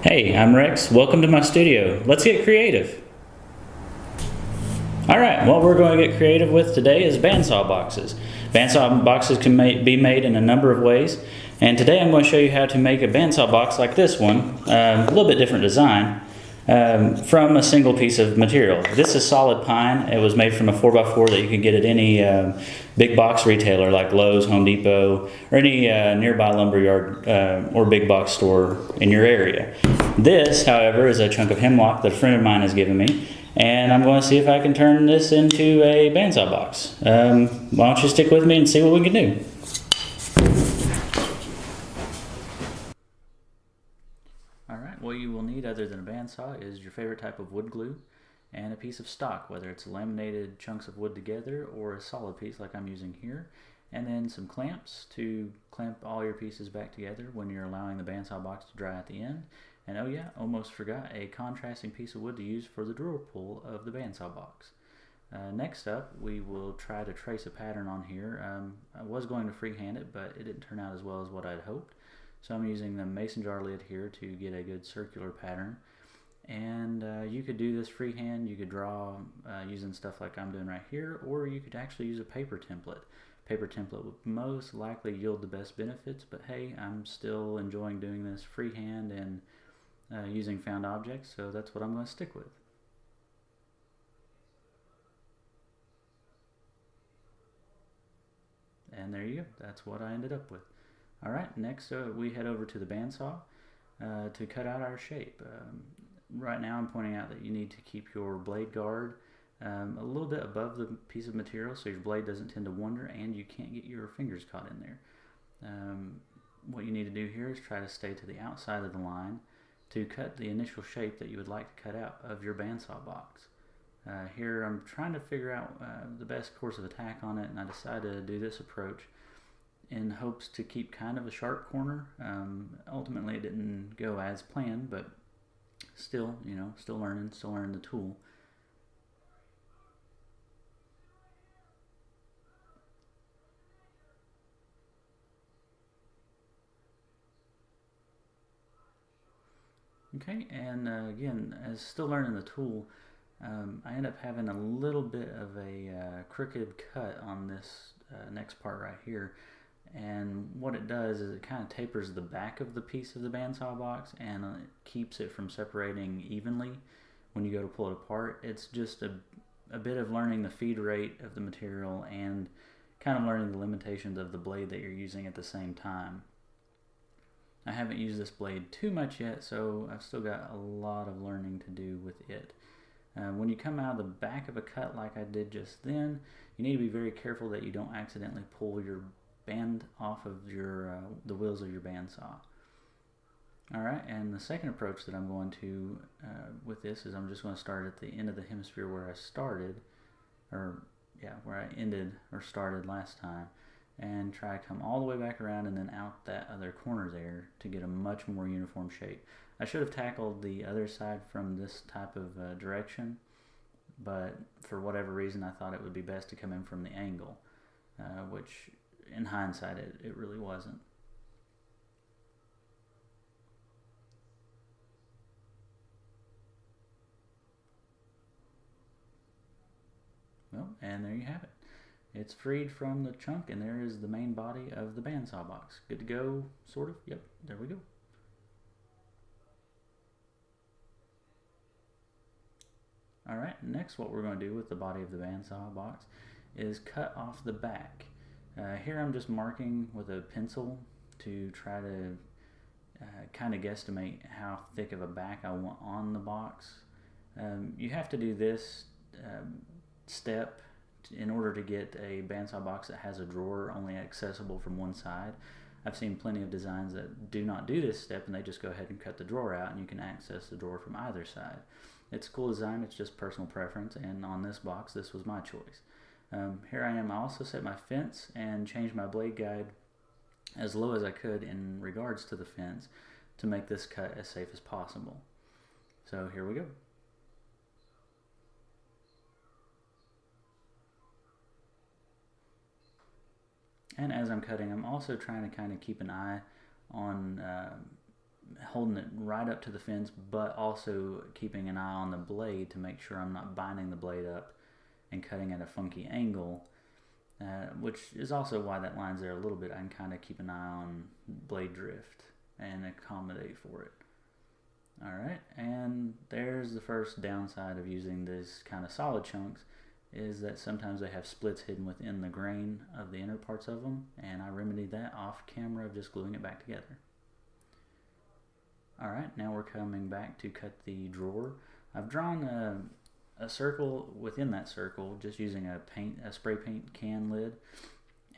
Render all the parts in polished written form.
Hey, I'm Rex. Welcome to my studio. Let's get creative. Alright, what we're going to get creative with today is bandsaw boxes. Bandsaw boxes can be made in a number of ways, and today I'm going to show you how to make a bandsaw box like this one, a little bit different design, from a single piece of material. This is solid pine. It was made from a 4x4 that you can get at any big box retailer like Lowe's, Home Depot, or any nearby lumberyard or big box store in your area. This, however, is a chunk of hemlock that a friend of mine has given me, and I'm going to see if I can turn this into a bandsaw box. Why don't you stick with me and see what we can do. Alright, what you will need other than a bandsaw is your favorite type of wood glue and a piece of stock, whether it's laminated chunks of wood together or a solid piece like I'm using here, and then some clamps to clamp all your pieces back together when you're allowing the bandsaw box to dry at the end. And oh yeah, almost forgot, a contrasting piece of wood to use for the drawer pull of the bandsaw box. Next up, we will try to trace a pattern on here. I was going to freehand it, but it didn't turn out as well as what I'd hoped. So I'm using the mason jar lid here to get a good circular pattern. And you could do this freehand. You could draw using stuff like I'm doing right here, or you could actually use a paper template. Paper template would most likely yield the best benefits, but hey, I'm still enjoying doing this freehand and using found objects, so that's what I'm going to stick with. And there you go, that's what I ended up with. Alright, next we head over to the bandsaw to cut out our shape. Right now I'm pointing out that you need to keep your blade guard a little bit above the piece of material so your blade doesn't tend to wander and you can't get your fingers caught in there. What you need to do here is try to stay to the outside of the line to cut the initial shape that you would like to cut out of your bandsaw box. Here I'm trying to figure out the best course of attack on it, and I decided to do this approach in hopes to keep kind of a sharp corner. Ultimately it didn't go as planned, but still, you know, still learning the tool. Okay, and again, as still learning the tool, I end up having a little bit of a crooked cut on this next part right here. And what it does is it kind of tapers the back of the piece of the bandsaw box, and it keeps it from separating evenly when you go to pull it apart. It's just a bit of learning the feed rate of the material and kind of learning the limitations of the blade that you're using at the same time. I haven't used this blade too much yet, so I've still got a lot of learning to do with it. When you come out of the back of a cut like I did just then, you need to be very careful that you don't accidentally pull your band off of your the wheels of your bandsaw. Alright, and the second approach that I'm going to with this is I'm just going to start at the end of the hemisphere where I started, or yeah, where I ended or started last time, and try to come all the way back around and then out that other corner there to get a much more uniform shape. I should have tackled the other side from this type of direction, but for whatever reason I thought it would be best to come in from the angle, which in hindsight it really wasn't. Well, and there you have it. It's freed from the chunk, and there is the main body of the bandsaw box. Good to go, sort of? Yep, there we go. Alright, next what we're going to do with the body of the bandsaw box is cut off the back. Here I'm just marking with a pencil to try to kind of guesstimate how thick of a back I want on the box. You have to do this step in order to get a bandsaw box that has a drawer only accessible from one side. I've seen plenty of designs that do not do this step and they just go ahead and cut the drawer out and you can access the drawer from either side. It's a cool design, it's just personal preference, and on this box this was my choice. Here I am, I also set my fence and changed my blade guide as low as I could in regards to the fence to make this cut as safe as possible. So here we go. And as I'm cutting, I'm also trying to kind of keep an eye on holding it right up to the fence, but also keeping an eye on the blade to make sure I'm not binding the blade up and cutting at a funky angle, which is also why that line's there a little bit. I can kind of keep an eye on blade drift and accommodate for it. Alright, and there's the first downside of using these kind of solid chunks, is that sometimes they have splits hidden within the grain of the inner parts of them, and I remedied that off camera of just gluing it back together. Alright, now we're coming back to cut the drawer. I've drawn a circle within that circle just using a spray paint can lid,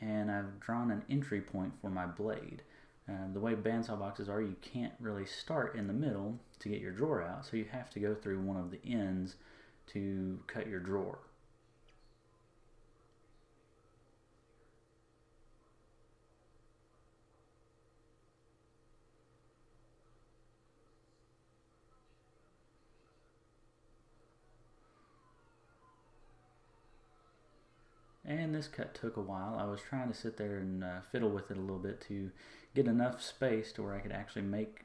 and I've drawn an entry point for my blade. The way bandsaw boxes are, you can't really start in the middle to get your drawer out, so you have to go through one of the ends to cut your drawer. And this cut took a while. I was trying to sit there and fiddle with it a little bit to get enough space to where I could actually make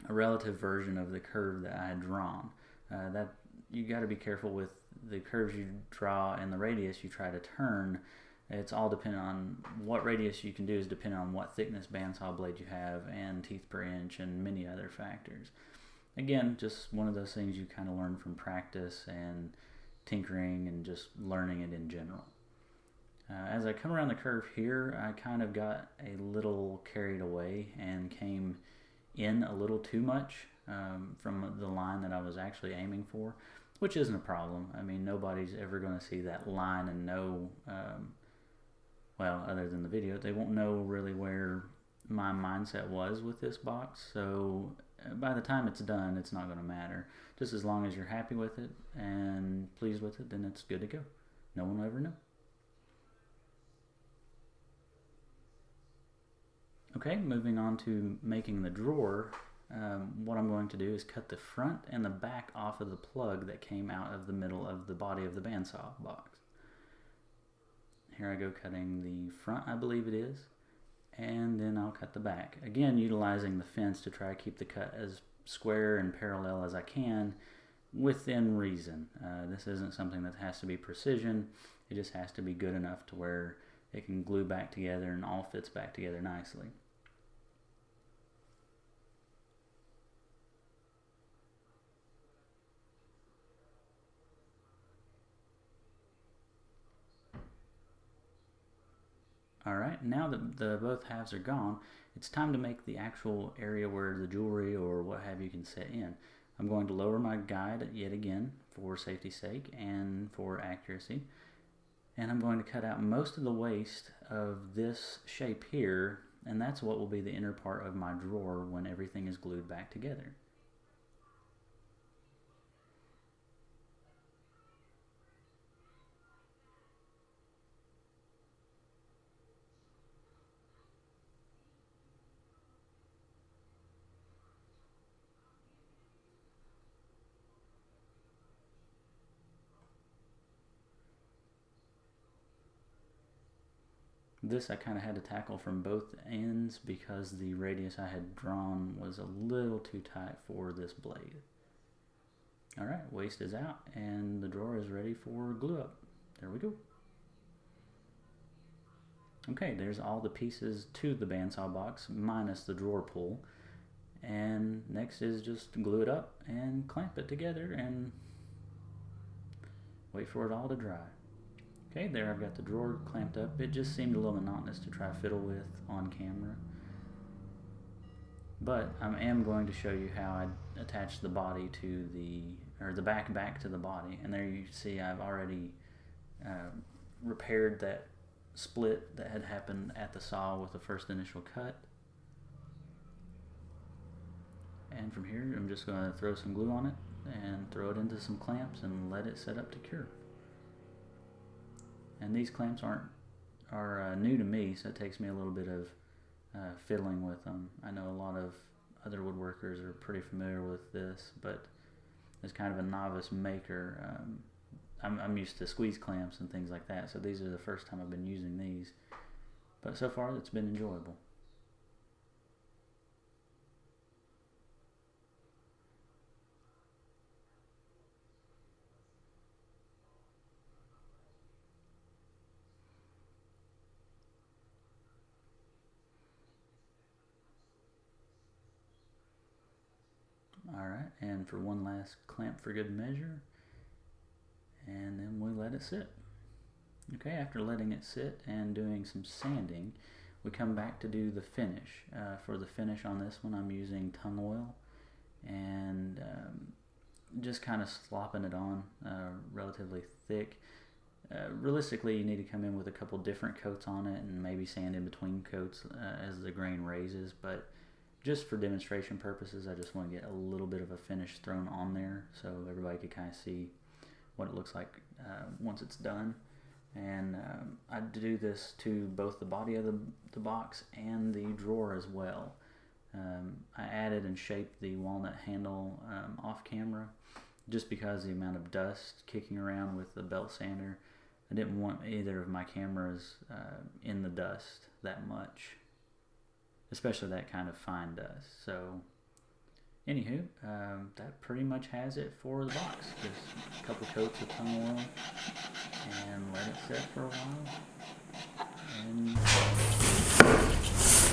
a relative version of the curve that I had drawn. That you got to be careful with the curves you draw and the radius you try to turn. It's all dependent on what radius you can do, is dependent on what thickness bandsaw blade you have and teeth per inch and many other factors. Again, just one of those things you kind of learn from practice and tinkering and just learning it in general. As I come around the curve here, I kind of got a little carried away and came in a little too much from the line that I was actually aiming for, which isn't a problem. I mean, nobody's ever going to see that line and know, well, other than the video, they won't know really where my mindset was with this box. So by the time it's done, it's not going to matter. Just as long as you're happy with it and pleased with it, then it's good to go. No one will ever know. Okay, moving on to making the drawer, what I'm going to do is cut the front and the back off of the plug that came out of the middle of the body of the bandsaw box. Here I go cutting the front, I believe it is, and then I'll cut the back. Again, utilizing the fence to try to keep the cut as square and parallel as I can within reason. This isn't something that has to be precision, it just has to be good enough to where it can glue back together and all fits back together nicely. Alright, now that both halves are gone, it's time to make the actual area where the jewelry or what have you can sit in. I'm going to lower my guide yet again for safety's sake and for accuracy. And I'm going to cut out most of the waist of this shape here, and that's what will be the inner part of my drawer when everything is glued back together. This I kind of had to tackle from both ends because the radius I had drawn was a little too tight for this blade. Alright, waist is out and the drawer is ready for glue up. There we go. Okay, there's all the pieces to the bandsaw box minus the drawer pull. And next is just glue it up and clamp it together and wait for it all to dry. Okay, there I've got the drawer clamped up. It just seemed a little monotonous to try to fiddle with on camera. But I am going to show you how I attach the body to the back to the body. And there you see I've already repaired that split that had happened at the saw with the first initial cut. And from here I'm just going to throw some glue on it and throw it into some clamps and let it set up to cure. And these clamps are new to me, so it takes me a little bit of fiddling with them. I know a lot of other woodworkers are pretty familiar with this, but as kind of a novice maker, I'm used to squeeze clamps and things like that, so these are the first time I've been using these. But so far it's been enjoyable. and for one last clamp for good measure, and then we let it sit. Okay, after letting it sit and doing some sanding, we come back to do the finish. For the finish on this one, I'm using tung oil and just kind of slopping it on relatively thick. Realistically, you need to come in with a couple different coats on it and maybe sand in between coats as the grain raises, but just for demonstration purposes, I just want to get a little bit of a finish thrown on there so everybody can kind of see what it looks like once it's done. And I do this to both the body of the box and the drawer as well. I added and shaped the walnut handle off camera just because the amount of dust kicking around with the belt sander. I didn't want either of my cameras in the dust that much, especially that kind of fine dust. So anywho, that pretty much has it for the box. Just a couple coats of tung oil and let it sit for a while. And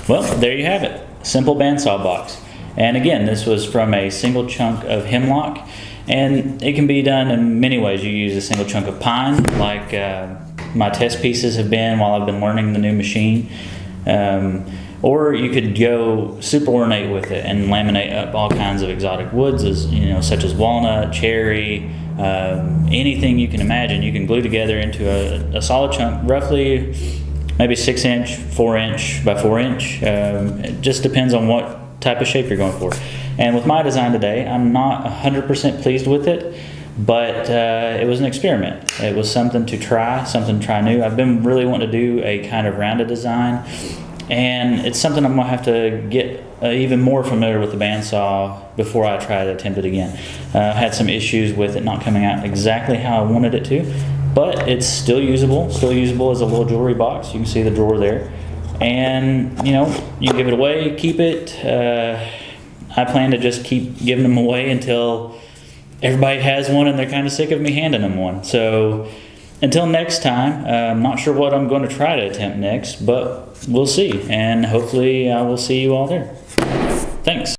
well, there you have it. Simple bandsaw box. And again, this was from a single chunk of hemlock. And it can be done in many ways. You use a single chunk of pine, like my test pieces have been while I've been learning the new machine. Or you could go super ornate with it and laminate up all kinds of exotic woods, such as walnut, cherry, anything you can imagine. You can glue together into a solid chunk, roughly maybe 6 inch, 4 inch by 4 inch. It just depends on what type of shape you're going for. And with my design today, I'm not 100% pleased with it, but it was an experiment. It was something to try new. I've been really wanting to do a kind of rounded design, and it's something I'm gonna have to get even more familiar with the bandsaw before I try to attempt it again. I had some issues with it not coming out exactly how I wanted it to, but it's still usable as a little jewelry box. You can see the drawer there. And you give it away, keep it. I plan to just keep giving them away until everybody has one and they're kind of sick of me handing them one. So until next time, I'm not sure what I'm going to try to attempt next, but we'll see. And hopefully I will see you all there. Thanks.